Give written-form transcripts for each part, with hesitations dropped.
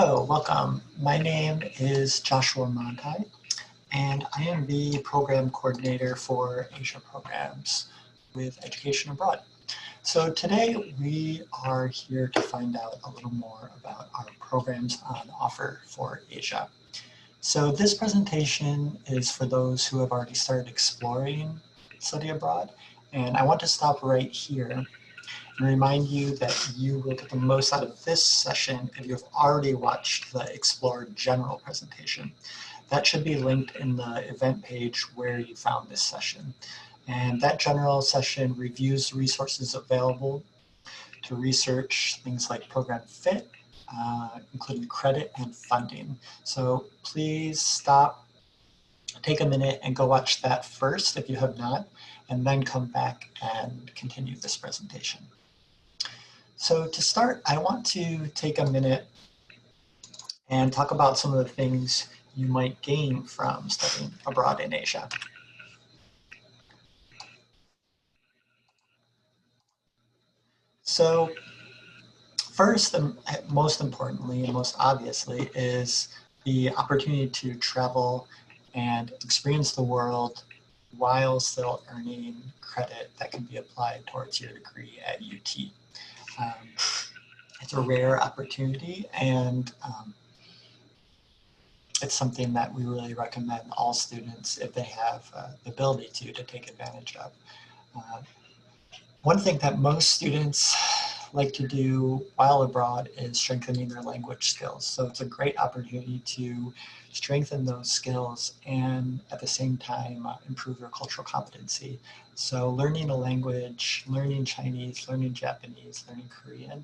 Hello, welcome. My name is Joshua Montai, and I am the program coordinator for Asia programs with Education Abroad. So today we are here to find out a little more about our programs on offer for Asia. So this presentation is for those who have already started exploring study abroad, and I want to stop right here and remind you that you will get the most out of this session if you've already watched the Explore General presentation. That should be linked in the event page where you found this session. And that general session reviews resources available to research things like program fit, including credit and funding. So please stop, take a minute and go watch that first if you have not, and then come back and continue this presentation. So to start, I want to take a minute and talk about some of the things you might gain from studying abroad in Asia. So first, and most importantly, and most obviously, is the opportunity to travel and experience the world while still earning credit that can be applied towards your degree at UT. It's a rare opportunity, and it's something that we really recommend all students, if they have the ability to take advantage of. One thing that most students like to do while abroad is strengthening their language skills. So it's a great opportunity to strengthen those skills and at the same time improve your cultural competency. So learning a language, learning Chinese, learning Japanese, learning Korean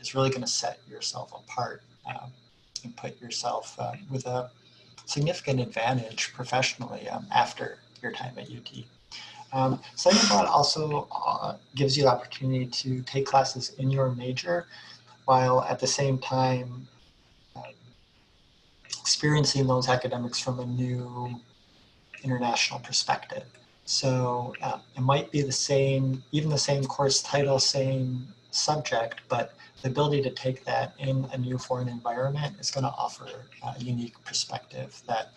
is really going to set yourself apart and put yourself with a significant advantage professionally after your time at UT. Study abroad also gives you the opportunity to take classes in your major while at the same time experiencing those academics from a new international perspective. So it might be the same, even the same course title, same subject, but the ability to take that in a new foreign environment is going to offer a unique perspective that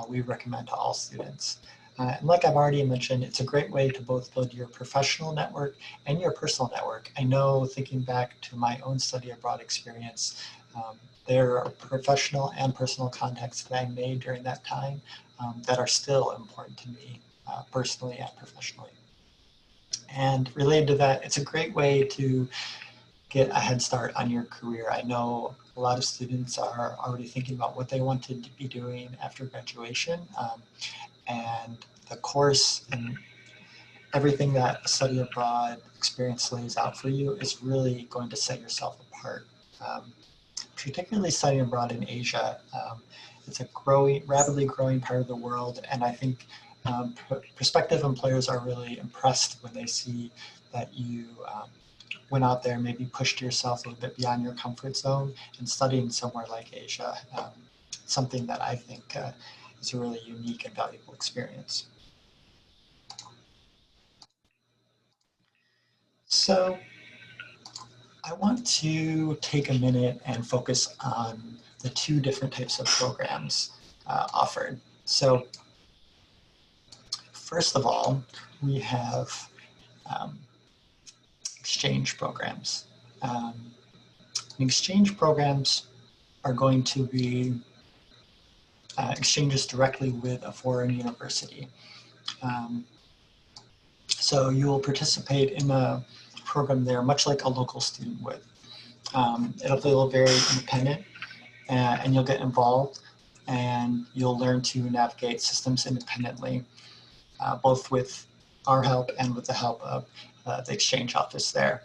we recommend to all students. And like I've already mentioned, it's a great way to both build your professional network and your personal network. I know, thinking back to my own study abroad experience, there are professional and personal contacts that I made during that time that are still important to me personally and professionally. And related to that, it's a great way to get a head start on your career. I know a lot of students are already thinking about what they want to be doing after graduation. And the course and everything that a study abroad experience lays out for you is really going to set yourself apart. Particularly studying abroad in Asia, it's a rapidly growing part of the world, and I think prospective employers are really impressed when they see that you went out there, maybe pushed yourself a little bit beyond your comfort zone and studying somewhere like Asia. Something that I think is a really unique and valuable experience. So I want to take a minute and focus on the two different types of programs offered. So first of all, we have exchange programs. Exchange programs are going to be exchanges directly with a foreign university. So you will participate in a program there, much like a local student would. It'll feel very independent, and you'll get involved, and you'll learn to navigate systems independently, both with our help and with the help of the exchange office there.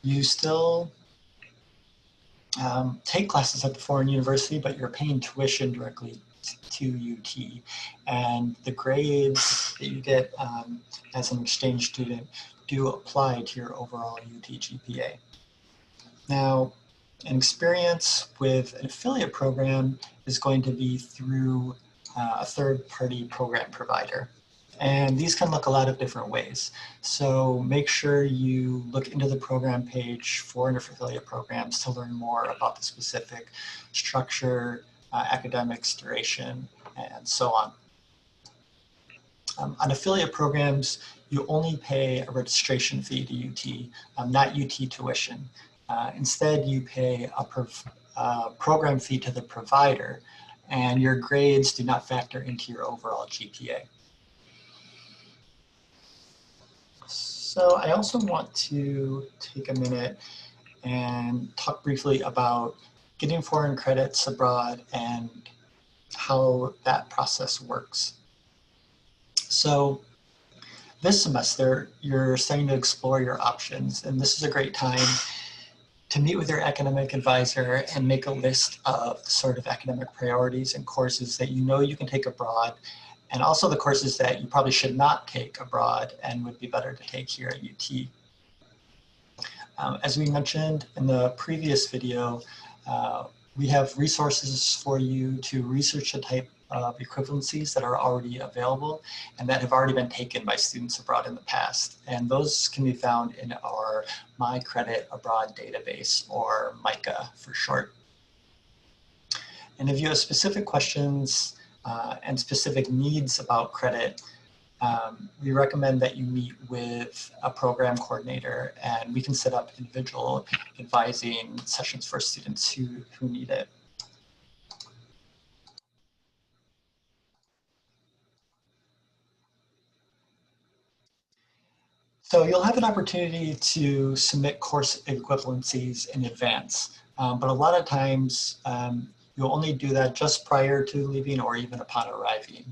You still take classes at the foreign university, but you're paying tuition directly to UT. And the grades that you get as an exchange student do apply to your overall UT GPA. Now, an experience with an affiliate program is going to be through a third-party program provider. And these can look a lot of different ways. So make sure you look into the program page for interfiliate programs to learn more about the specific structure, academics, duration, and so on. On affiliate programs, you only pay a registration fee to UT, not UT tuition. Instead, you pay a program fee to the provider, and your grades do not factor into your overall GPA. So I also want to take a minute and talk briefly about getting foreign credits abroad and how that process works. So this semester, you're starting to explore your options, and this is a great time to meet with your academic advisor and make a list of the sort of academic priorities and courses that you know you can take abroad, and also the courses that you probably should not take abroad and would be better to take here at UT. As we mentioned in the previous video, we have resources for you to research the type of equivalencies that are already available and that have already been taken by students abroad in the past. And those can be found in our My Credit Abroad database, or MICA for short. And if you have specific questions and specific needs about credit, we recommend that you meet with a program coordinator, and we can set up individual advising sessions for students who need it. So you'll have an opportunity to submit course equivalencies in advance, but a lot of times you'll only do that just prior to leaving or even upon arriving.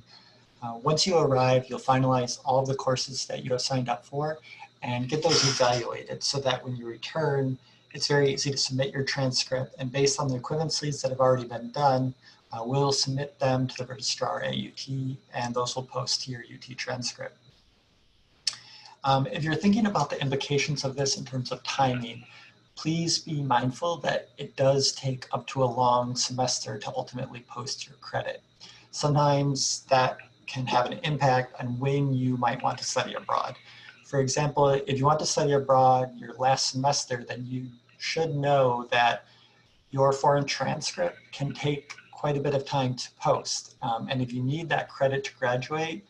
Once you arrive, you'll finalize all of the courses that you have signed up for and get those evaluated so that when you return, it's very easy to submit your transcript, and based on the equivalencies that have already been done, we'll submit them to the registrar at UT, and those will post to your UT transcript. If you're thinking about the implications of this in terms of timing, please be mindful that it does take up to a long semester to ultimately post your credit. Sometimes that can have an impact on when you might want to study abroad. For example, if you want to study abroad your last semester, then you should know that your foreign transcript can take quite a bit of time to post. And if you need that credit to graduate,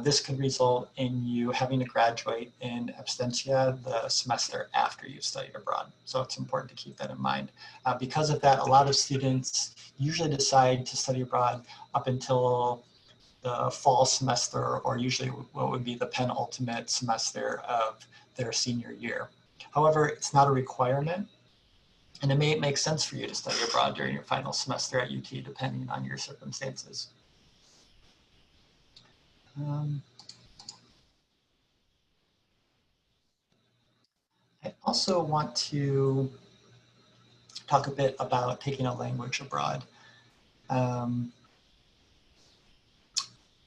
this could result in you having to graduate in absentia the semester after you've studied abroad. So it's important to keep that in mind. Because of that, a lot of students usually decide to study abroad up until the fall semester, or usually what would be the penultimate semester of their senior year. However, it's not a requirement, and it may make sense for you to study abroad during your final semester at UT, depending on your circumstances. I also want to talk a bit about taking a language abroad.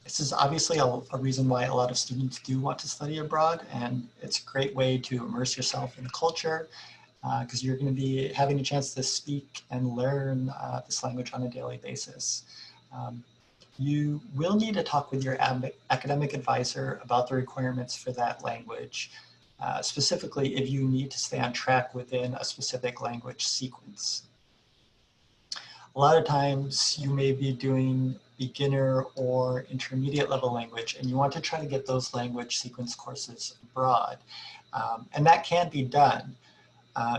This is obviously a reason why a lot of students do want to study abroad, and it's a great way to immerse yourself in the culture because you're going to be having a chance to speak and learn this language on a daily basis. You will need to talk with your academic advisor about the requirements for that language, specifically if you need to stay on track within a specific language sequence. A lot of times you may be doing beginner or intermediate level language, and you want to try to get those language sequence courses abroad. And that can be done.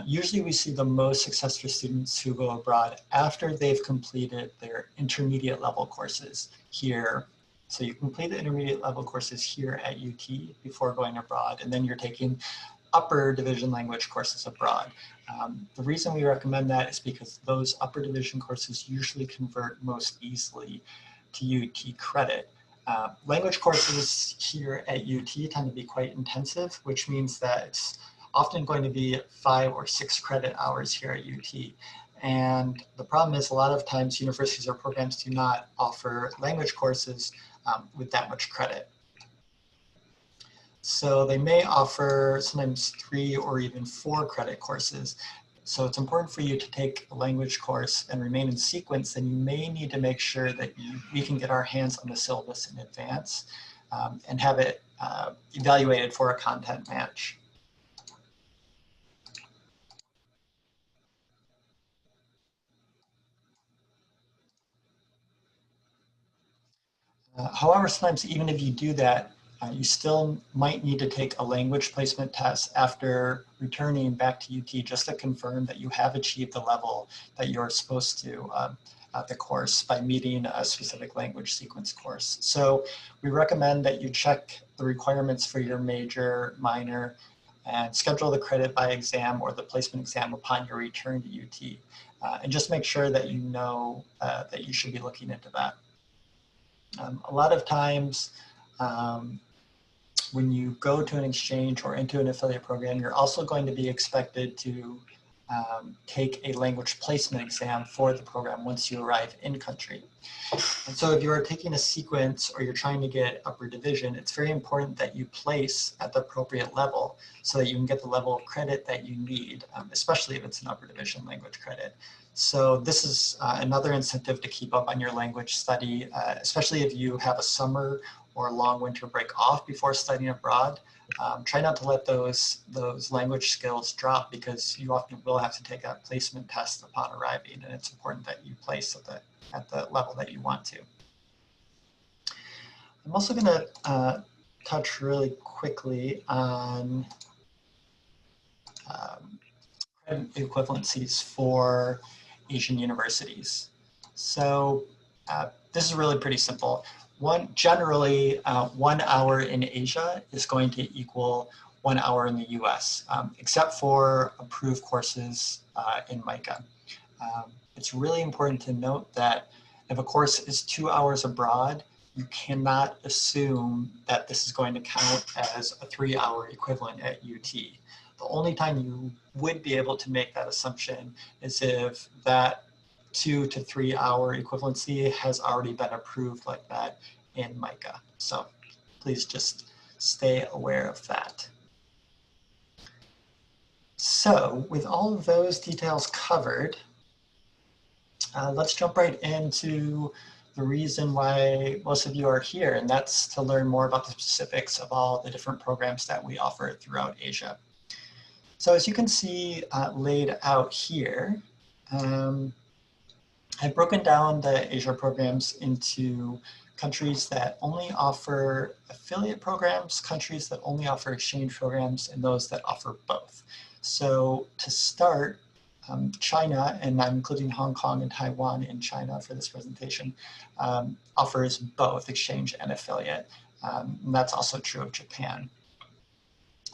Usually we see the most successful students who go abroad after they've completed their intermediate level courses here. So you complete the intermediate level courses here at UT before going abroad, and then you're taking upper division language courses abroad. The reason we recommend that is because those upper division courses usually convert most easily to UT credit. Language courses here at UT tend to be quite intensive, which means that it's often going to be 5 or 6 credit hours here at UT. And the problem is a lot of times universities or programs do not offer language courses with that much credit. So they may offer sometimes 3 or even 4 credit courses. So it's important for you to take a language course and remain in sequence, and you may need to make sure that we can get our hands on the syllabus in advance. and have it evaluated for a content match. However, sometimes even if you do that, you still might need to take a language placement test after returning back to UT just to confirm that you have achieved the level that you're supposed to at the course by meeting a specific language sequence course. So we recommend that you check the requirements for your major, minor, and schedule the credit by exam or the placement exam upon your return to UT. And just make sure that you know that you should be looking into that. A lot of times, when you go to an exchange or into an affiliate program, you're also going to be expected to take a language placement exam for the program once you arrive in country. And so if you are taking a sequence or you're trying to get upper division, it's very important that you place at the appropriate level so that you can get the level of credit that you need, especially if it's an upper division language credit. So this is another incentive to keep up on your language study, especially if you have a summer or a long winter break off before studying abroad. Try not to let those language skills drop because you often will have to take a placement test upon arriving, and it's important that you place at the level that you want to. I'm also going to touch really quickly on credit equivalencies for Asian universities. So this is really pretty simple. Generally, 1 hour in Asia is going to equal 1 hour in the US, except for approved courses in MICA. It's really important to note that if a course is 2 hours abroad, you cannot assume that this is going to count as a 3-hour equivalent at UT. The only time you would be able to make that assumption is if that 2 to 3 hour equivalency has already been approved like that in MICA. So please just stay aware of that. So with all of those details covered, let's jump right into the reason why most of you are here, and that's to learn more about the specifics of all the different programs that we offer throughout Asia. So as you can see laid out here, I've broken down the Asia programs into countries that only offer affiliate programs, countries that only offer exchange programs, and those that offer both. So to start, China, and I'm including Hong Kong and Taiwan in China for this presentation, offers both exchange and affiliate. And that's also true of Japan.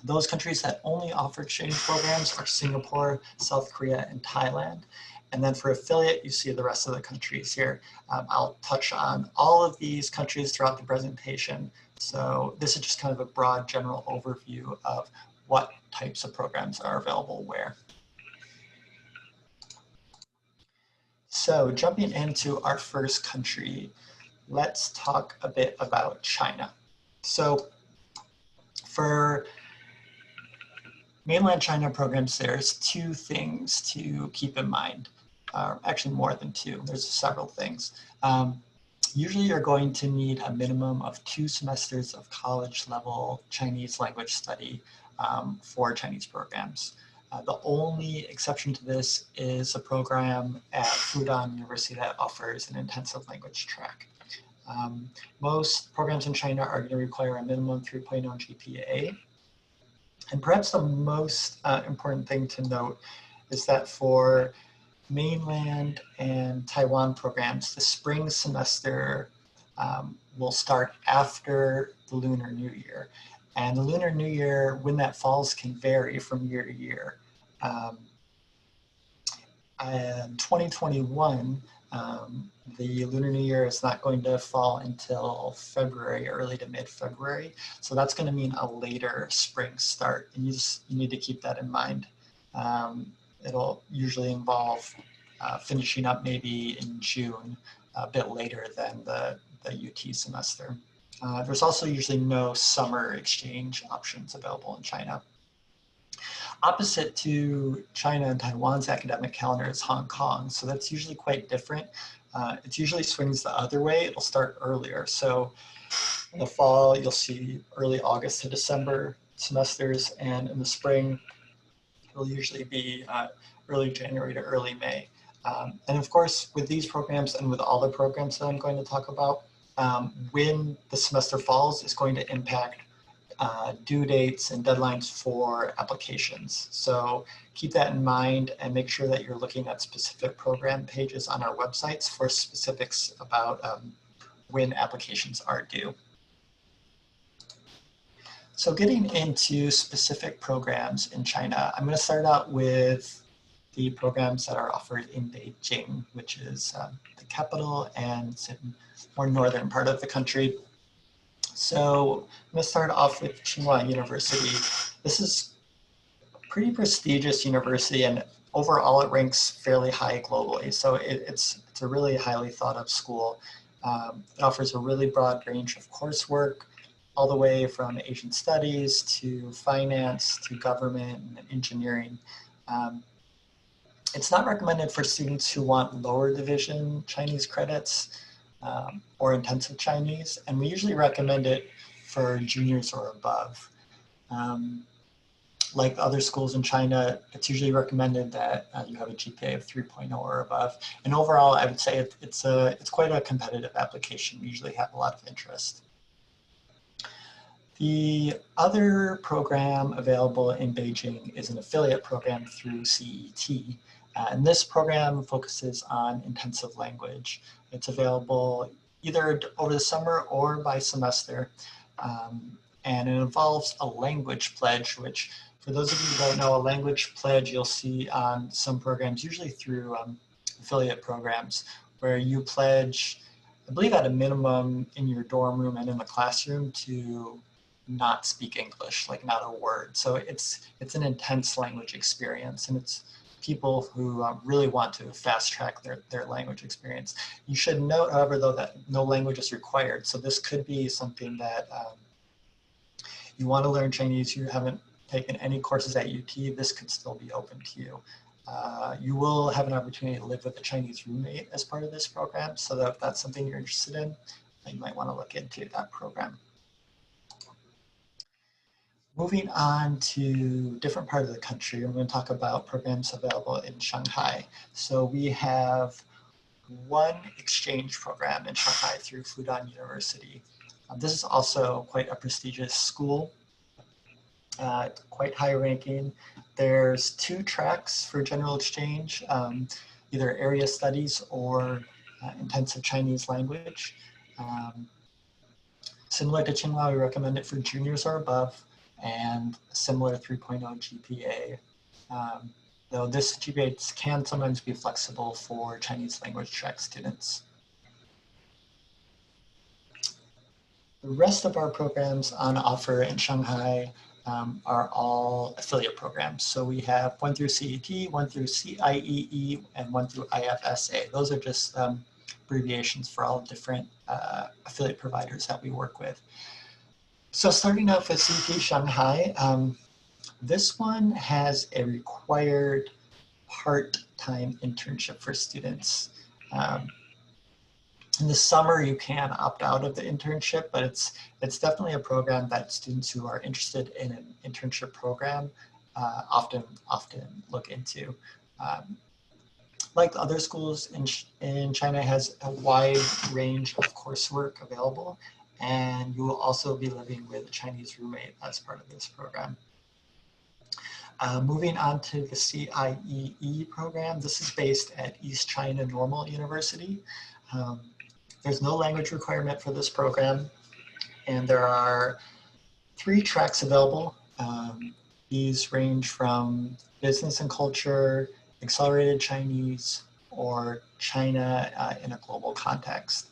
Those countries that only offer exchange programs are Singapore, South Korea, and Thailand. And then for affiliate, you see the rest of the countries here. I'll touch on all of these countries throughout the presentation. So this is just kind of a broad general overview of what types of programs are available where. So jumping into our first country, let's talk a bit about China. So for mainland China programs, there's 2 things to keep in mind. Actually more than 2, there's several things. Usually you're going to need a minimum of 2 semesters of college level Chinese language study for Chinese programs. The only exception to this is a program at Fudan University that offers an intensive language track. Most programs in China are going to require a minimum 3.0 GPA. And perhaps the most important thing to note is that for mainland and Taiwan programs, the spring semester will start after the Lunar New Year. And the Lunar New Year, when that falls, can vary from year to year. In 2021, the Lunar New Year is not going to fall until February, early to mid-February. So that's going to mean a later spring start. And you need to keep that in mind. It'll usually involve finishing up maybe in June, a bit later than the UT semester. There's also usually no summer exchange options available in China. Opposite to China and Taiwan's academic calendar is Hong Kong. So that's usually quite different. It usually swings the other way. It'll start earlier. So in the fall, you'll see early August to December semesters, and in the spring, it'll usually be early January to early May. And of course, with these programs and with all the programs that I'm going to talk about, when the semester falls is going to impact due dates and deadlines for applications. So keep that in mind and make sure that you're looking at specific program pages on our websites for specifics about when applications are due. So getting into specific programs in China, I'm going to start out with the programs that are offered in Beijing, which is the capital and more northern part of the country. So I'm going to start off with Tsinghua University. This is a pretty prestigious university, and overall it ranks fairly high globally. So it's a really highly thought of school. It offers a really broad range of coursework, all the way from Asian studies to finance to government and engineering. It's not recommended for students who want lower division Chinese credits or intensive Chinese, and we usually recommend it for juniors or above. Like other schools in China, it's usually recommended that you have a GPA of 3.0 or above. And overall, I would say it's quite a competitive application. We usually have a lot of interest. The other program available in Beijing is an affiliate program through CET. And this program focuses on intensive language. It's available either over the summer or by semester. And it involves a language pledge, which for those of you who don't know, a language pledge you'll see on some programs, usually through affiliate programs, where you pledge, I believe at a minimum in your dorm room and in the classroom, to not speak English, like not a word. So it's an intense language experience, and it's people who really want to fast track their language experience. You should note, however, though, that no language is required. So this could be something that you want to learn Chinese, you haven't taken any courses at UT, this could still be open to you. You will have an opportunity to live with a Chinese roommate as part of this program. So that if that's something you're interested in, you might want to look into that program. Moving on to different part of the country, I'm going to talk about programs available in Shanghai. So we have one exchange program in Shanghai through Fudan University. This is also quite a prestigious school, quite high ranking. There's 2 tracks for general exchange, either area studies or intensive Chinese language. Similar to Tsinghua, we recommend it for juniors or above, and similar 3.0 GPA. Though this GPA can sometimes be flexible for Chinese language track students. The rest of our programs on offer in Shanghai are all affiliate programs. So we have 1 through CET, 1 through CIEE, and 1 through IFSA. Those are just abbreviations for all different affiliate providers that we work with. So starting out with CET Shanghai, this one has a required part-time internship for students. In the summer, you can opt out of the internship, but it's definitely a program that students who are interested in an internship program often look into. Like other schools in China, has a wide range of coursework available, and you will also be living with a Chinese roommate as part of this program. Moving on to the CIEE program, this is based at East China Normal University. There's no language requirement for this program, and there are 3 tracks available. These range from business and culture, accelerated Chinese, or China in a global context.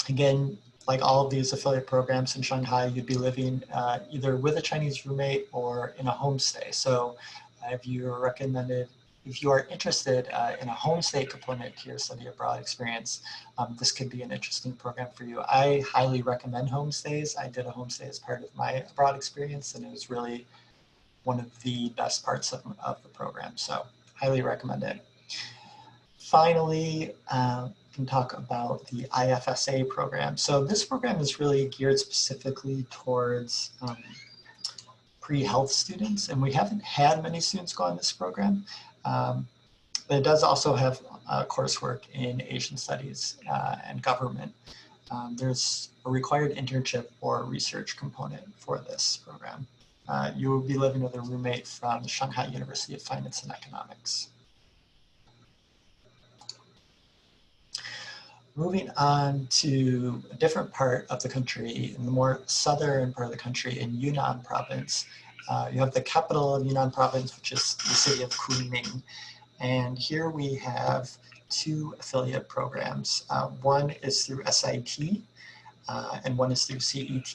Again, like all of these affiliate programs in Shanghai, you'd be living either with a Chinese roommate or in a homestay. So if you are interested in a homestay component to your study abroad experience, this could be an interesting program for you. I highly recommend homestays. I did a homestay as part of my abroad experience, and it was really one of the best parts of the program. So highly recommend it. Finally, we can talk about the IFSA program. So this program is really geared specifically towards pre-health students, and we haven't had many students go on this program, but it does also have coursework in Asian studies and government. There's a required internship or research component for this program. You will be living with a roommate from the Shanghai University of Finance and Economics. Moving on to a different part of the country, in the more southern part of the country, in Yunnan province, you have the capital of Yunnan province, which is the city of Kunming. And here we have two affiliate programs. One is through SIT and one is through CET.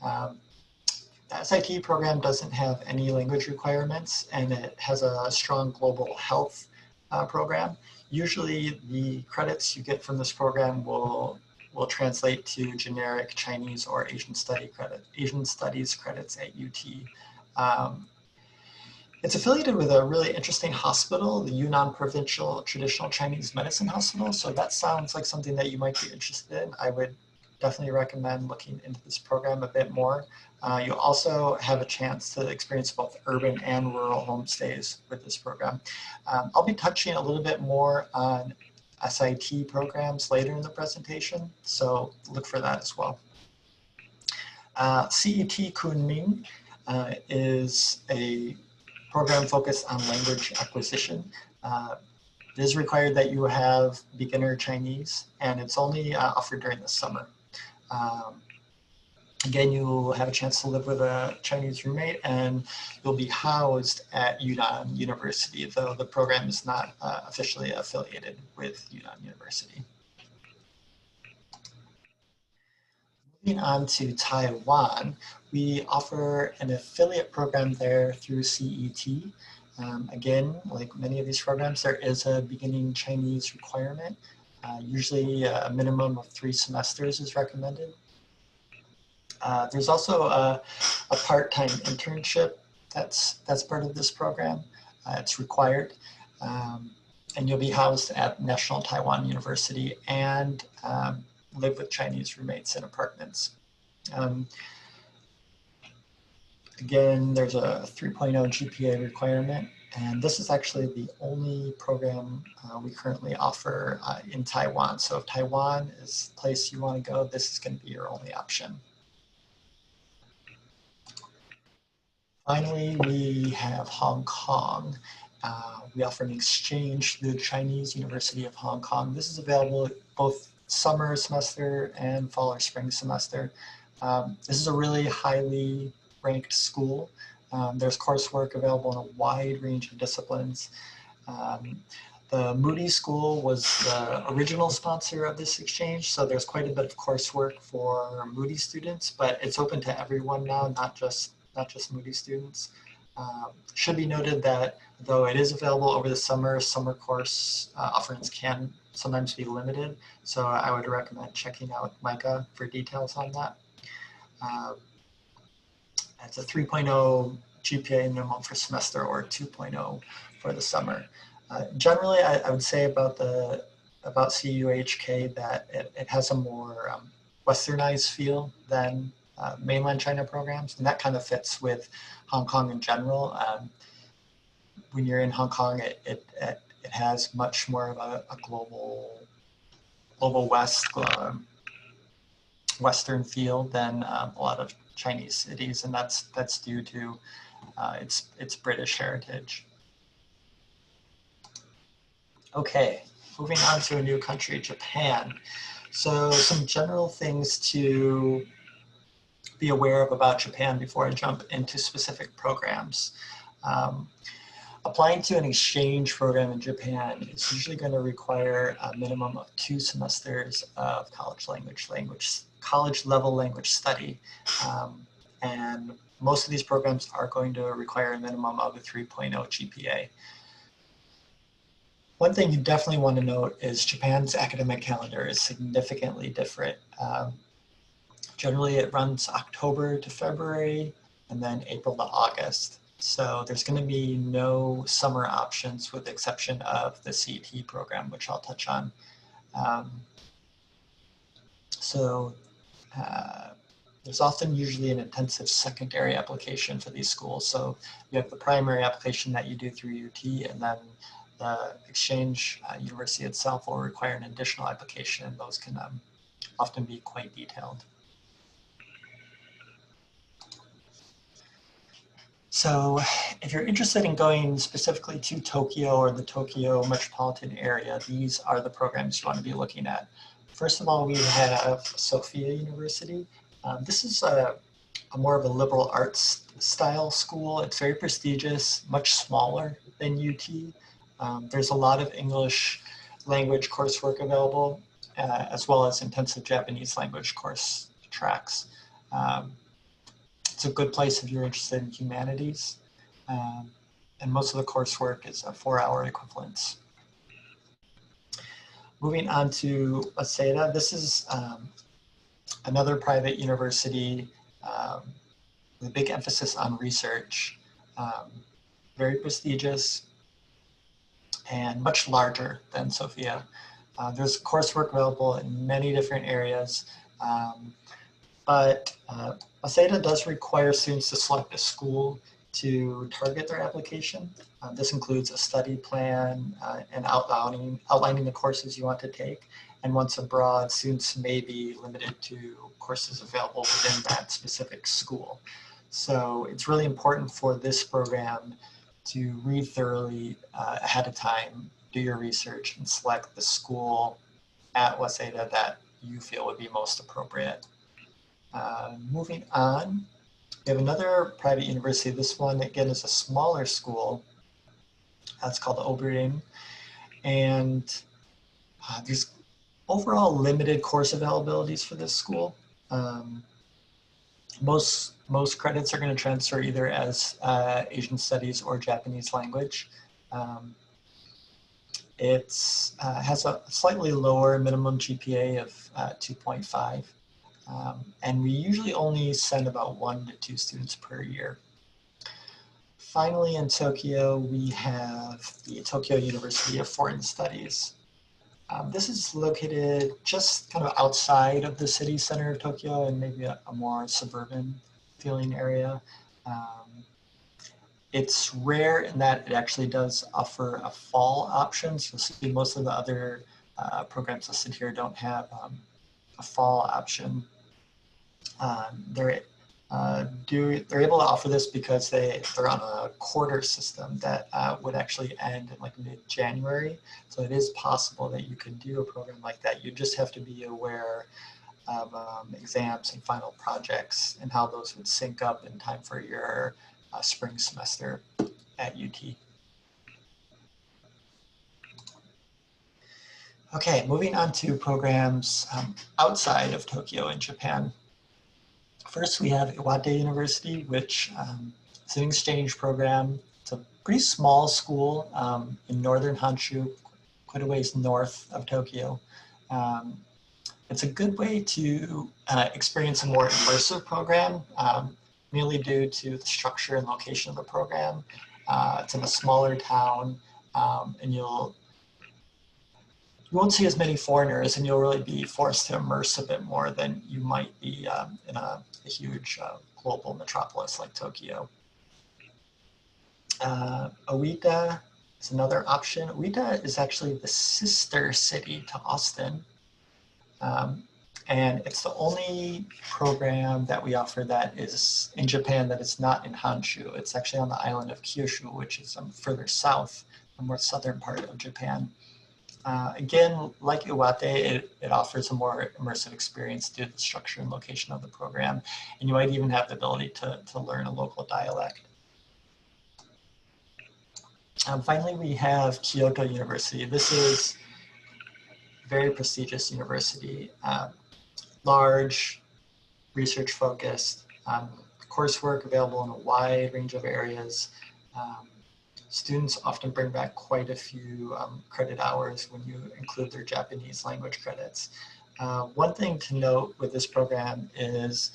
The SIT program doesn't have any language requirements, and it has a strong global health program. Usually the credits you get from this program will translate to generic Chinese or Asian studies credits at UT. It's affiliated with a really interesting hospital, the Yunnan Provincial Traditional Chinese Medicine Hospital. So that sounds like something that you might be interested in. I would definitely recommend looking into this program a bit more. You'll also have a chance to experience both urban and rural homestays with this program. I'll be touching a little bit more on SIT programs later in the presentation, so look for that as well. CET Kunming is a program focused on language acquisition. It is required that you have beginner Chinese, and it's only offered during the summer. Again, you'll have a chance to live with a Chinese roommate, and you'll be housed at Yunnan University, though the program is not officially affiliated with Yunnan University. Moving on to Taiwan, we offer an affiliate program there through CET. Again, like many of these programs, there is a beginning Chinese requirement. Usually a minimum of 3 semesters is recommended. There's also a part-time internship that's part of this program. It's required. And you'll be housed at National Taiwan University and live with Chinese roommates in apartments. Again, there's a 3.0 GPA requirement, and this is actually the only program we currently offer in Taiwan. So if Taiwan is the place you want to go, this is going to be your only option. Finally, we have Hong Kong. We offer an exchange through the Chinese University of Hong Kong. This is available both summer semester and fall or spring semester. This is a really highly ranked school. There's coursework available in a wide range of disciplines. The Moody School was the original sponsor of this exchange, so there's quite a bit of coursework for Moody students, but it's open to everyone now, not just Moody students. Should be noted that though it is available over the summer course offerings can sometimes be limited, so I would recommend checking out Micah for details on that. It's a 3.0 GPA minimum for semester or 2.0 for the summer. Generally, I would say about CUHK that it has a more westernized feel than mainland China programs, and that kind of fits with Hong Kong in general. When you're in Hong Kong, it has much more of a global Western feel than a lot of Chinese cities, and that's due to its British heritage. Okay, moving on to a new country, Japan. So some general things to be aware of about Japan before I jump into specific programs. Applying to an exchange program in Japan is usually going to require a minimum of 2 semesters of college level language study. And most of these programs are going to require a minimum of a 3.0 GPA. One thing you definitely want to note is Japan's academic calendar is significantly different. Generally, it runs October to February and then April to August. So there's going to be no summer options with the exception of the CET program, which I'll touch on. There's often usually an intensive secondary application for these schools. So you have the primary application that you do through UT, and then the exchange university itself will require an additional application. Those can often be quite detailed. So if you're interested in going specifically to Tokyo or the Tokyo metropolitan area, these are the programs you want to be looking at. First of all, we have Sophia University. This is a more of a liberal arts style school. It's very prestigious, much smaller than UT. There's a lot of English language coursework available, as well as intensive Japanese language course tracks. It's a good place if you're interested in humanities. And most of the coursework is a 4-hour equivalence. Moving on to Waseda, this is another private university with a big emphasis on research, very prestigious and much larger than Sophia. There's coursework available in many different areas, but Waseda does require students to select a school to target their application. This includes a study plan and outlining the courses you want to take. And once abroad, students may be limited to courses available within that specific school. So it's really important for this program to read thoroughly ahead of time, do your research, and select the school at Waseda that you feel would be most appropriate. Moving on, we have another private university. This one, again, is a smaller school. It's called Oberlin. And there's overall limited course availabilities for this school. Most credits are going to transfer either as Asian Studies or Japanese language. It has a slightly lower minimum GPA of 2.5. And we usually only send about 1 to 2 students per year. Finally, in Tokyo, we have the Tokyo University of Foreign Studies. This is located just kind of outside of the city center of Tokyo and maybe a more suburban feeling area. It's rare in that it actually does offer a fall option. So you'll see most of the other programs listed here don't have a fall option. They're able to offer this because they're on a quarter system that would actually end in like mid-January. So it is possible that you could do a program like that. You just have to be aware of exams and final projects and how those would sync up in time for your spring semester at UT. Okay, moving on to programs outside of Tokyo in Japan. First, we have Iwate University, which is an exchange program. It's a pretty small school in northern Honshu, quite a ways north of Tokyo. It's a good way to experience a more immersive program, merely due to the structure and location of the program. It's in a smaller town, and you won't see as many foreigners, and you'll really be forced to immerse a bit more than you might be in a huge global metropolis like Tokyo. Oita is another option. Oita is actually the sister city to Austin. And it's the only program that we offer that is in Japan that is not in Honshu. It's actually on the island of Kyushu, which is further south, the more southern part of Japan. Again, like Iwate, it offers a more immersive experience due to the structure and location of the program. And you might even have the ability to learn a local dialect. Finally, we have Kyoto University. This is a very prestigious university, large, research-focused, coursework available in a wide range of areas. Students often bring back quite a few credit hours when you include their Japanese language credits. One thing to note with this program is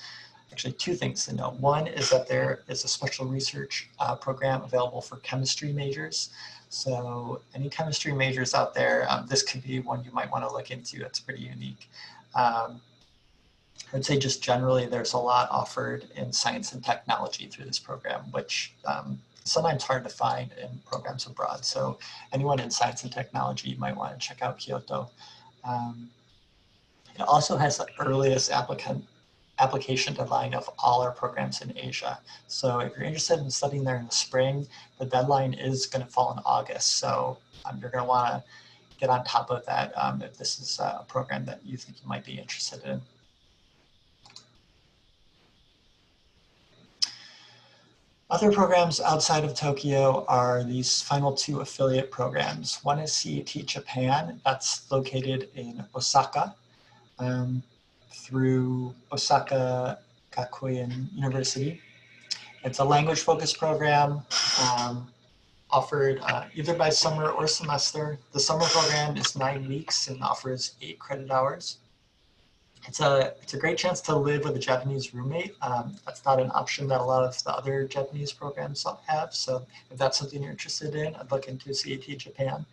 actually two things to know. One is that there is a special research program available for chemistry majors. So any chemistry majors out there, this could be one you might want to look into. It's pretty unique. I would say just generally there's a lot offered in science and technology through this program, which sometimes hard to find in programs abroad. So anyone in science and technology, you might want to check out Kyoto. It also has the earliest application deadline of all our programs in Asia. So if you're interested in studying there in the spring, the deadline is going to fall in August. So you're going to want to get on top of that if this is a program that you think you might be interested in. Other programs outside of Tokyo are these final two affiliate programs. One is CET Japan, that's located in Osaka through Osaka Gakuen University. It's a language-focused program offered either by summer or semester. The summer program is 9 weeks and offers 8 credit hours. It's a great chance to live with a Japanese roommate. That's not an option that a lot of the other Japanese programs have. So if that's something you're interested in, I'd look into CET Japan.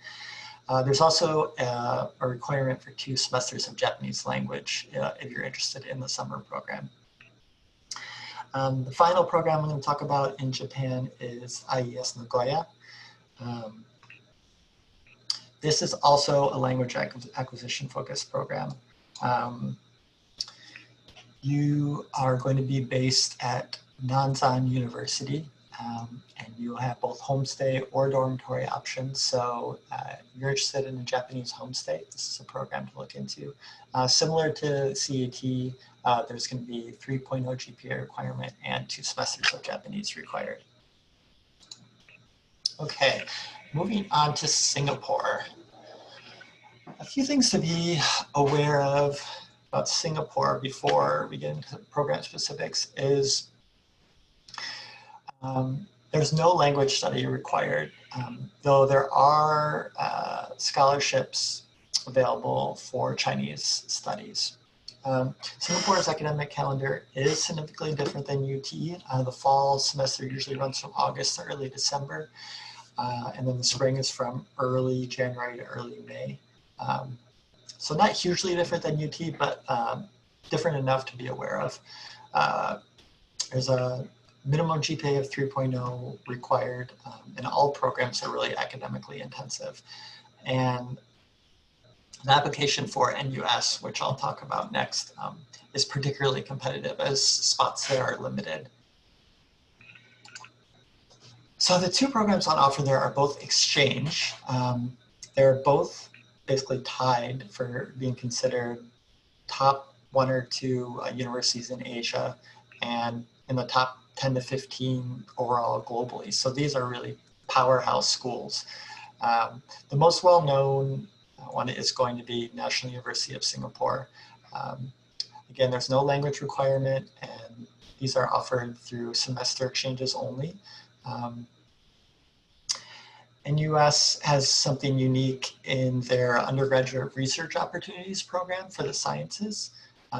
There's also a requirement for 2 semesters of Japanese language if you're interested in the summer program. The final program I'm going to talk about in Japan is IES Nagoya. This is also a language acquisition focused program. You are going to be based at Nanzan University, and you'll have both homestay or dormitory options. So if you're interested in a Japanese homestay, this is a program to look into. Similar to CET, there's going to be 3.0 GPA requirement and 2 semesters of Japanese required. Okay, moving on to Singapore. A few things to be aware of about Singapore before we get into program specifics is there's no language study required, though there are scholarships available for Chinese studies. Singapore's academic calendar is significantly different than UT. The fall semester usually runs from August to early December, and then the spring is from early January to early May. So not hugely different than UT, but different enough to be aware of. There's a minimum GPA of 3.0 required, and all programs are really academically intensive. And the application for NUS, which I'll talk about next, is particularly competitive as spots there are limited. So the 2 programs on offer there are both exchange. They're both basically tied for being considered top 1 or 2 universities in Asia and in the top 10 to 15 overall globally. So these are really powerhouse schools. The most well-known one is going to be National University of Singapore. Again, there's no language requirement, and these are offered through semester exchanges only. NUS has something unique in their undergraduate research opportunities program for the sciences.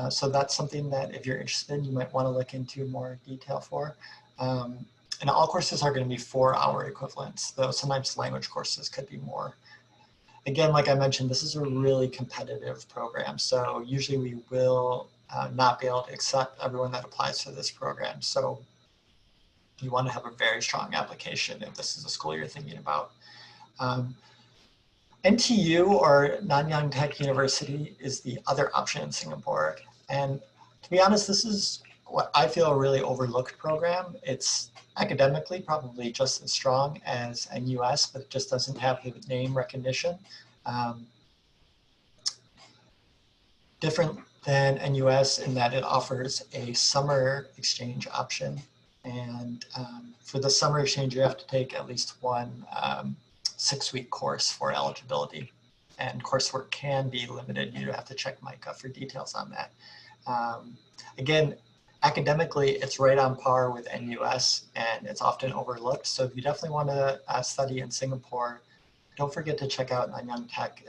So that's something that if you're interested, you might want to look into more detail for. And all courses are going to be 4-hour equivalents, though sometimes language courses could be more. Again, like I mentioned, this is a really competitive program. So usually we will not be able to accept everyone that applies to this program. So you want to have a very strong application if this is a school you're thinking about. NTU, or Nanyang Tech University, is the other option in Singapore. And to be honest, this is what I feel a really overlooked program. It's academically probably just as strong as NUS, but it just doesn't have the name recognition. Different than NUS in that it offers a summer exchange option. And for the summer exchange, you have to take at least 1 6-week course for eligibility. And coursework can be limited. You have to check MICA for details on that. Again, academically, it's right on par with NUS, and it's often overlooked. So if you definitely want to study in Singapore, don't forget to check out Nanyang Tech.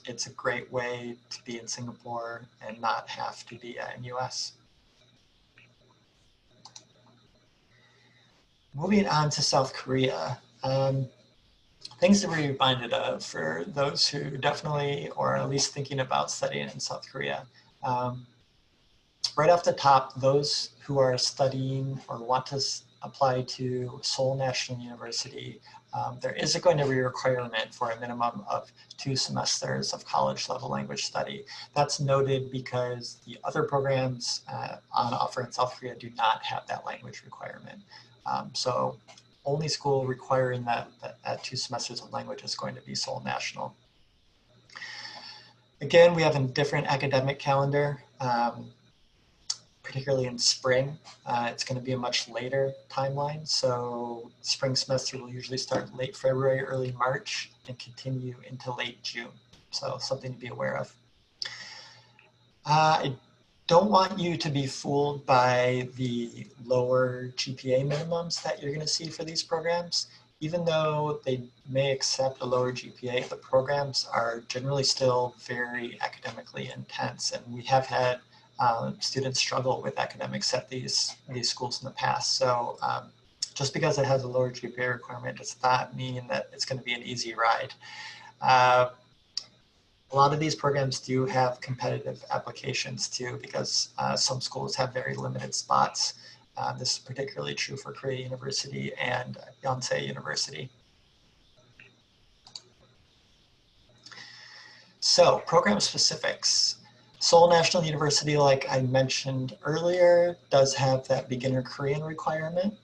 It's a great way to be in Singapore and not have to be at NUS. Moving on to South Korea. Things to be reminded of for those who definitely, or at least thinking about studying in South Korea. Right off the top, those who are studying or want to apply to Seoul National University, there is going to be a requirement for a minimum of 2 semesters of college level language study. That's noted because the other programs on offer in South Korea do not have that language requirement. So only school requiring that 2 semesters of language is going to be Seoul National. Again, we have a different academic calendar. Particularly in spring, it's going to be a much later timeline. So spring semester will usually start late February, early March, and continue into late June. So something to be aware of. I don't want you to be fooled by the lower GPA minimums that you're going to see for these programs. Even though they may accept a lower GPA, the programs are generally still very academically intense, and we have had students struggle with academics at these schools in the past. So just because it has a lower GPA requirement does not mean that it's going to be an easy ride. A lot of these programs do have competitive applications too, because some schools have very limited spots. This is particularly true for Korea University and Yonsei University. So program specifics. Seoul National University, like I mentioned earlier, does have that beginner Korean requirement.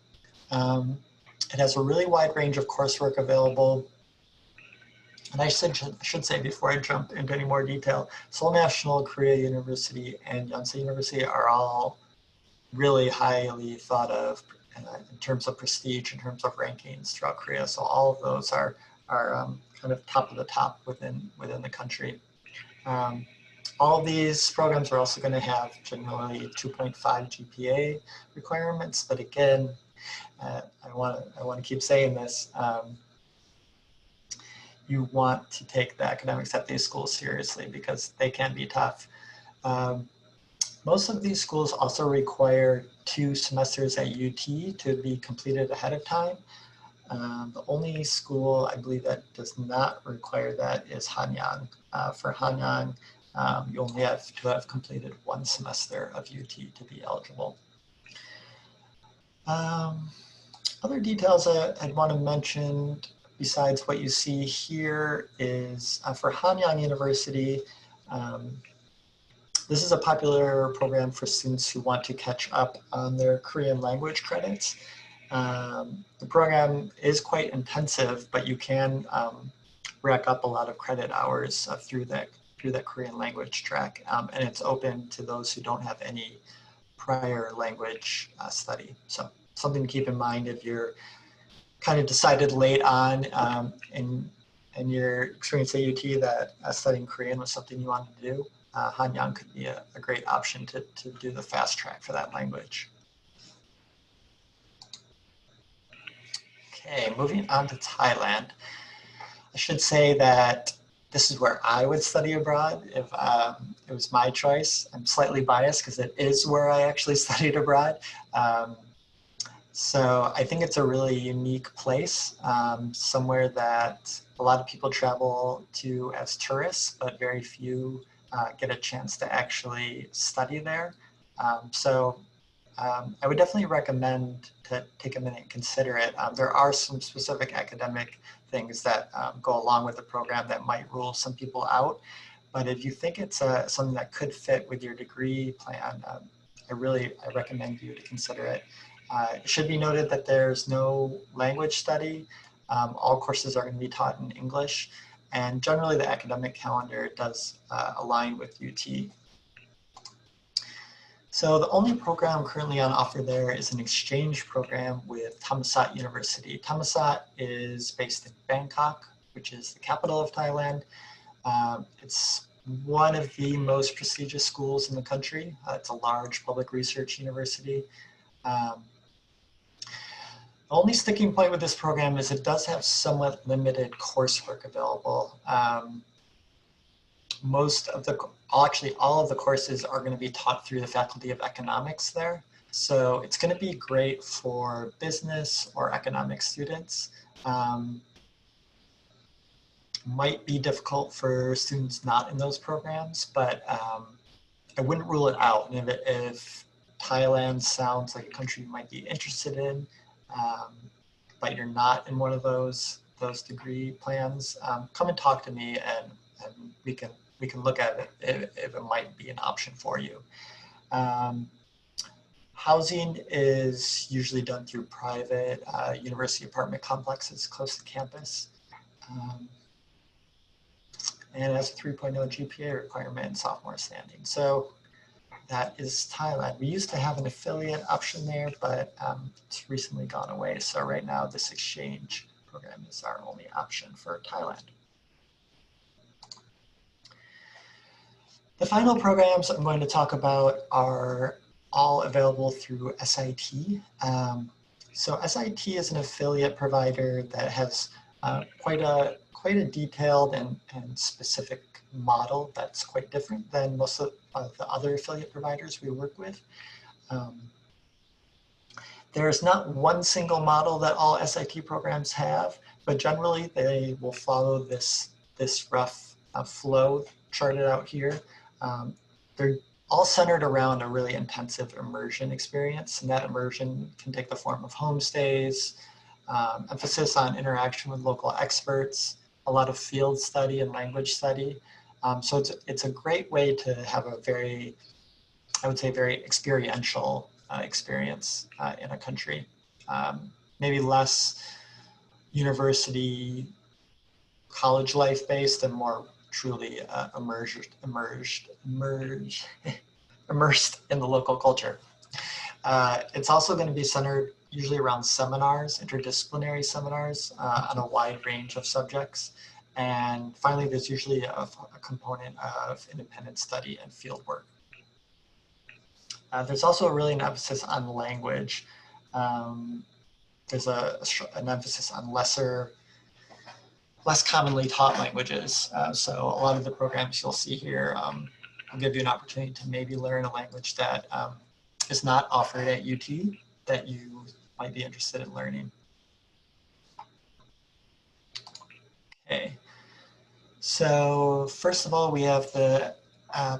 It has a really wide range of coursework available. And I should say before I jump into any more detail, Seoul National, Korea University, and Yonsei University are all really highly thought of in terms of prestige, in terms of rankings throughout Korea. So all of those are kind of top of the top within the country. All of these programs are also going to have generally 2.5 GPA requirements, but again, I want to keep saying this. You want to take the academics at these schools seriously because they can be tough. Most of these schools also require 2 semesters at UT to be completed ahead of time. The only school I believe that does not require that is Hanyang. For Hanyang, you only have to have completed 1 semester of UT to be eligible. Other details I'd want to mention besides what you see here is for Hanyang University, this is a popular program for students who want to catch up on their Korean language credits. The program is quite intensive, but you can rack up a lot of credit hours through that Korean language track, and it's open to those who don't have any prior language study. So something to keep in mind if you're kind of decided late on in your experience at UT that studying Korean was something you wanted to do. Hanyang could be a great option to do the fast track for that language. Okay, moving on to Thailand. I should say that this is where I would study abroad if it was my choice. I'm slightly biased because it is where I actually studied abroad. So I think it's a really unique place, somewhere that a lot of people travel to as tourists, but very few get a chance to actually study there. I would definitely recommend to take a minute and consider it. There are some specific academic things that go along with the program that might rule some people out. But if you think it's something that could fit with your degree plan, I recommend you to consider it. It should be noted that there's no language study. All courses are going to be taught in English. And generally the academic calendar does align with UT. So the only program currently on offer there is an exchange program with Thammasat University. Thammasat is based in Bangkok, which is the capital of Thailand. It's one of the most prestigious schools in the country. It's a large public research university. The only sticking point with this program is it does have somewhat limited coursework available. All of the courses are going to be taught through the Faculty of Economics there. So it's going to be great for business or economic students. Might be difficult for students not in those programs, but I wouldn't rule it out. And if Thailand sounds like a country you might be interested in, but you're not in one of those degree plans, come and talk to me, and we can look at it if it might be an option for you. Housing is usually done through private university apartment complexes close to campus. And it has a 3.0 GPA requirement and sophomore standing. So that is Thailand. We used to have an affiliate option there, but it's recently gone away. So right now, this exchange program is our only option for Thailand. The final programs I'm going to talk about are all available through SIT. So SIT is an affiliate provider that has quite a detailed and specific model that's quite different than most of the other affiliate providers we work with. There's not one single model that all SIT programs have, but generally they will follow this rough flow charted out here. They're all centered around a really intensive immersion experience, and that immersion can take the form of homestays, emphasis on interaction with local experts, a lot of field study and language study. So it's a great way to have a very, I would say, very experiential experience in a country. Maybe less university, college life based and more truly immersed in the local culture. It's also going to be centered usually around seminars, interdisciplinary seminars on a wide range of subjects. And finally, there's usually a component of independent study and field work. There's also really an emphasis on language. There's an emphasis on less commonly taught languages. So a lot of the programs you'll see here will give you an opportunity to maybe learn a language that is not offered at UT that you might be interested in learning. Okay, so first of all, we have the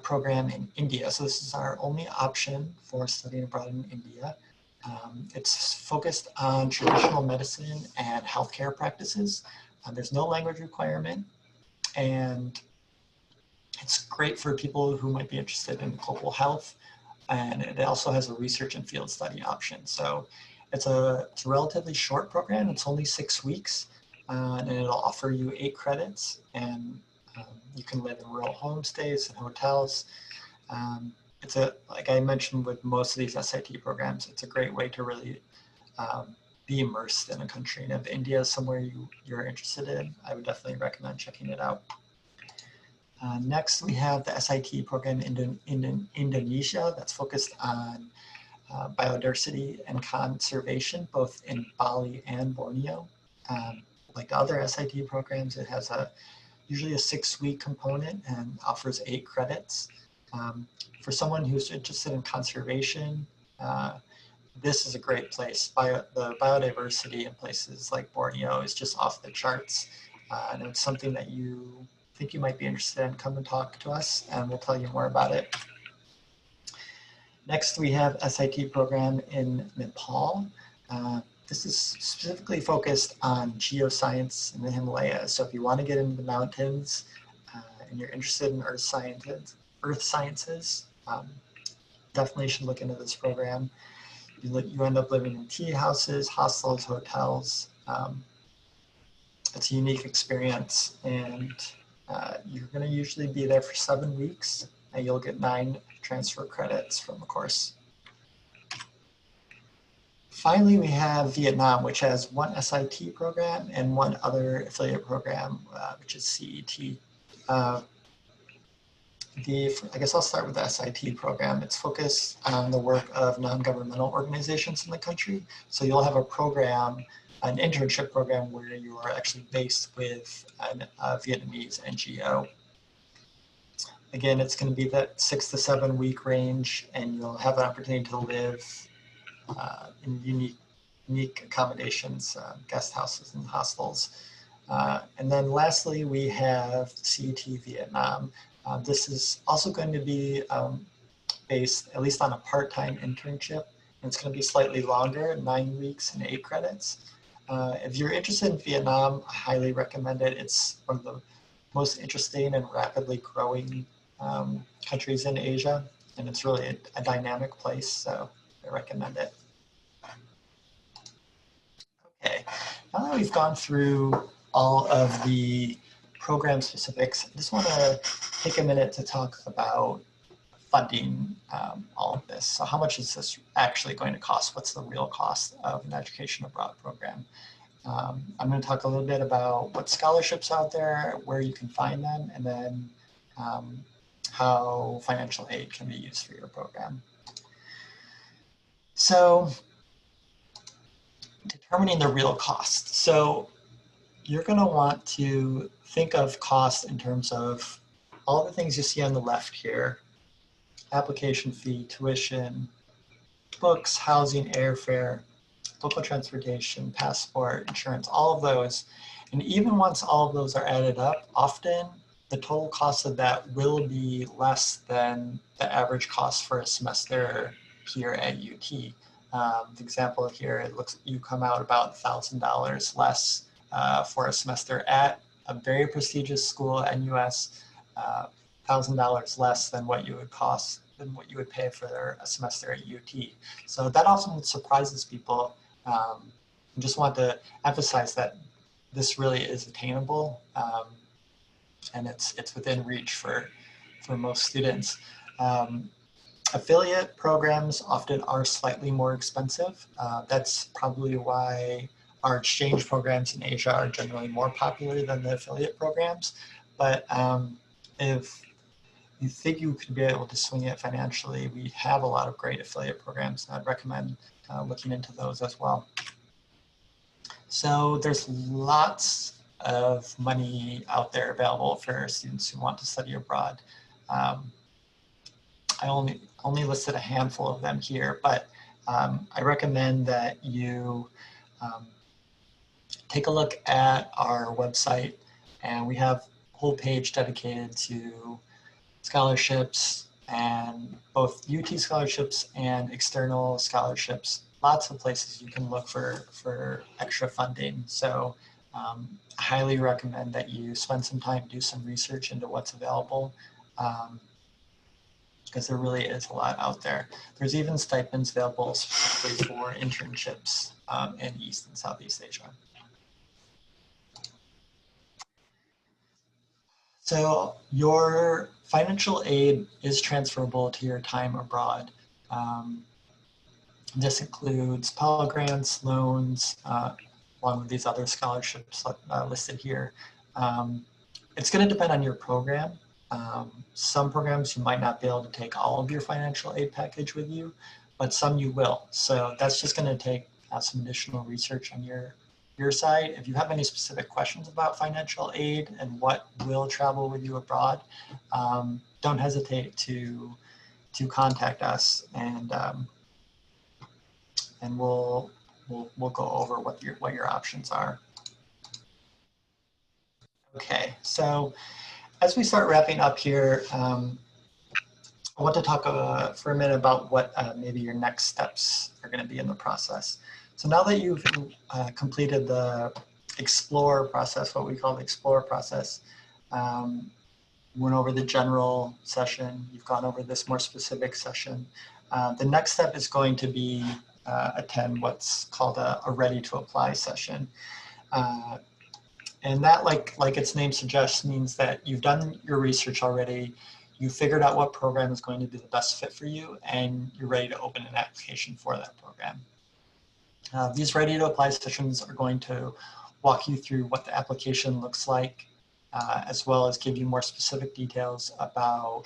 program in India. So this is our only option for studying abroad in India. It's focused on traditional medicine and healthcare practices. There's no language requirement, and it's great for people who might be interested in global health. And it also has a research and field study option. So it's a relatively short program. It's only 6 weeks, and it'll offer you 8 credits. And you can live in rural homestays and hotels. It's like I mentioned with most of these SIT programs, it's a great way to really be immersed in a country. And if India is somewhere you're interested in, I would definitely recommend checking it out. Next, we have the SIT program in Indonesia that's focused on biodiversity and conservation, both in Bali and Borneo. Like the other SIT programs, it has usually a 6-week component and offers 8 credits. For someone who's interested in conservation, this is a great place. The biodiversity in places like Borneo is just off the charts. And it's something that you think you might be interested in, come and talk to us and we'll tell you more about it. Next, we have SIT program in Nepal. This is specifically focused on geoscience in the Himalayas. So if you want to get into the mountains and you're interested in earth sciences, definitely should look into this program. You end up living in tea houses, hostels, hotels. It's a unique experience, and you're going to usually be there for 7 weeks, and you'll get 9 transfer credits from the course. Finally, we have Vietnam, which has 1 SIT program and 1 other affiliate program, which is CET. I guess I'll start with the SIT program. It's focused on the work of non-governmental organizations in the country. So you'll have a program, an internship program where you are actually based with a Vietnamese NGO. Again, it's going to be that 6 to 7 week range, and you'll have an opportunity to live in unique accommodations, guest houses and hostels. And then lastly, we have CET Vietnam. This is also going to be based at least on a part-time internship. And it's going to be slightly longer, 9 weeks and 8 credits. If you're interested in Vietnam, I highly recommend it. It's one of the most interesting and rapidly growing countries in Asia. And it's really a dynamic place, so I recommend it. Okay, now that we've gone through all of the program specifics, I just want to take a minute to talk about funding all of this. So how much is this actually going to cost? What's the real cost of an education abroad program? I'm going to talk a little bit about what scholarships out there, where you can find them, and then how financial aid can be used for your program. So determining the real cost. So you're going to want to think of cost in terms of all the things you see on the left here: application fee, tuition, books, housing, airfare, local transportation, passport, insurance, all of those. And even once all of those are added up, often the total cost of that will be less than the average cost for a semester here at UT. The example here, it looks you come out about $1,000 less for a semester at a very prestigious school at NUS, $1,000 less than what you would cost, than what you would pay for a semester at UT. So that often surprises people. I just want to emphasize that this really is attainable, and it's within reach for most students. Affiliate programs often are slightly more expensive. That's probably why our exchange programs in Asia are generally more popular than the affiliate programs. But if you think you could be able to swing it financially, we have a lot of great affiliate programs, and I'd recommend looking into those as well. So there's lots of money out there available for students who want to study abroad. I only listed a handful of them here, but I recommend that you take a look at our website, and we have a whole page dedicated to scholarships, and both UT scholarships and external scholarships. Lots of places you can look for extra funding. So I highly recommend that you spend some time, do some research into what's available, because there really is a lot out there. There's even stipends available specifically for internships in East and Southeast Asia. So your financial aid is transferable to your time abroad. This includes Pell Grants, loans, along with these other scholarships listed here. It's going to depend on your program. Some programs you might not be able to take all of your financial aid package with you, but some you will. So that's just going to take some additional research on your side. If you have any specific questions about financial aid and what will travel with you abroad, don't hesitate to contact us, and we'll go over what your options are. Okay, so as we start wrapping up here, I want to talk for a minute about what maybe your next steps are going to be in the process. So now that you've completed the Explore process, what we call the Explore process, went over the general session, you've gone over this more specific session. The next step is going to be attend what's called a Ready to Apply session. And that, like its name suggests, means that you've done your research already, you figured out what program is going to be the best fit for you, and you're ready to open an application for that program. These Ready to Apply sessions are going to walk you through what the application looks like, as well as give you more specific details about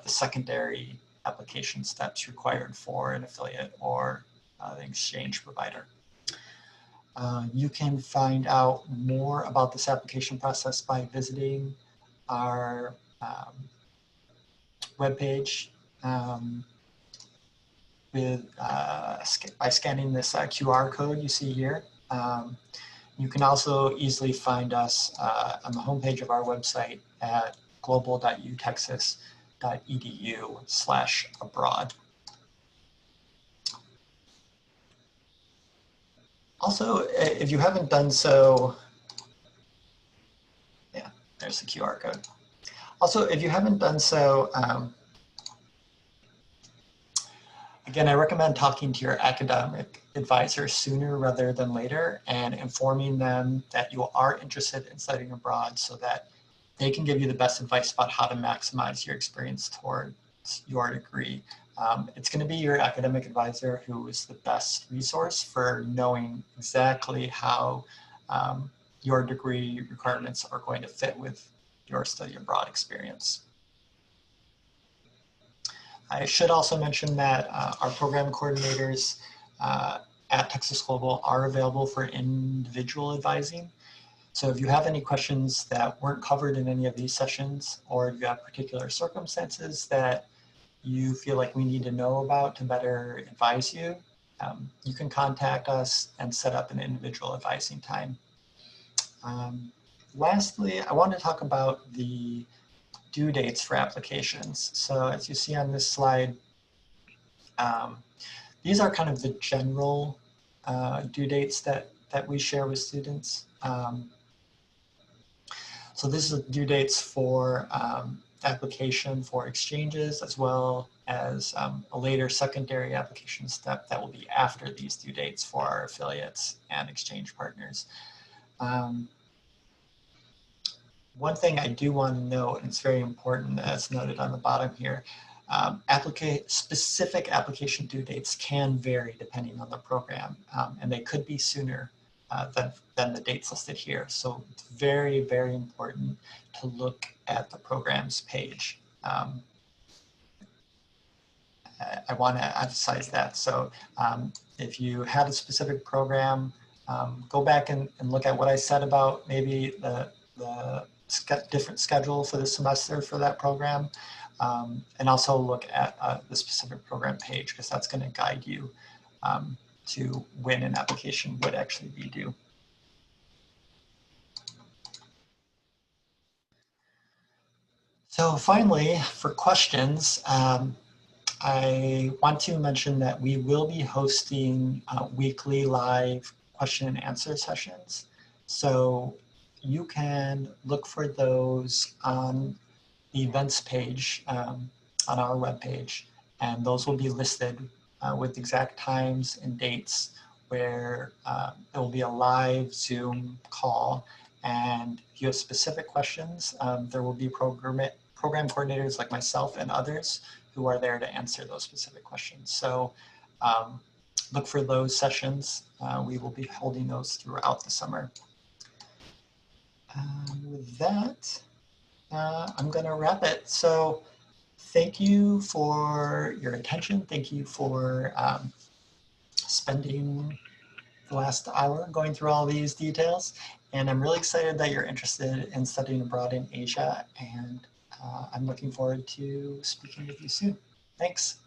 the secondary application steps required for an affiliate or an exchange provider. You can find out more about this application process by visiting our webpage. with by scanning this QR code you see here. You can also easily find us on the homepage of our website at global.utexas.edu/abroad. Also, if you haven't done so, yeah, there's the QR code. Also, if you haven't done so, again, I recommend talking to your academic advisor sooner rather than later and informing them that you are interested in studying abroad so that they can give you the best advice about how to maximize your experience towards your degree. It's going to be your academic advisor who is the best resource for knowing exactly how your degree requirements are going to fit with your study abroad experience. I should also mention that our program coordinators at Texas Global are available for individual advising. So if you have any questions that weren't covered in any of these sessions, or if you have particular circumstances that you feel like we need to know about to better advise you, you can contact us and set up an individual advising time. Lastly, I want to talk about the due dates for applications. So as you see on this slide, these are kind of the general due dates that we share with students. So this is the due dates for application for exchanges, as well as a later secondary application step that will be after these due dates for our affiliates and exchange partners. One thing I do want to note, and it's very important as noted on the bottom here, specific application due dates can vary depending on the program, and they could be sooner than the dates listed here. So it's very, very important to look at the programs page. I want to emphasize that. So if you had a specific program, go back and look at what I said about maybe the different schedule for the semester for that program, and also look at the specific program page, because that's going to guide you to when an application would actually be due. So finally, for questions, I want to mention that we will be hosting weekly live question and answer sessions. So you can look for those on the events page on our webpage, and those will be listed with exact times and dates where there will be a live Zoom call. And if you have specific questions, there will be program coordinators like myself and others who are there to answer those specific questions. So look for those sessions. We will be holding those throughout the summer. With that, I'm going to wrap it. So thank you for your attention. Thank you for spending the last hour going through all these details. And I'm really excited that you're interested in studying abroad in Asia. And I'm looking forward to speaking with you soon. Thanks.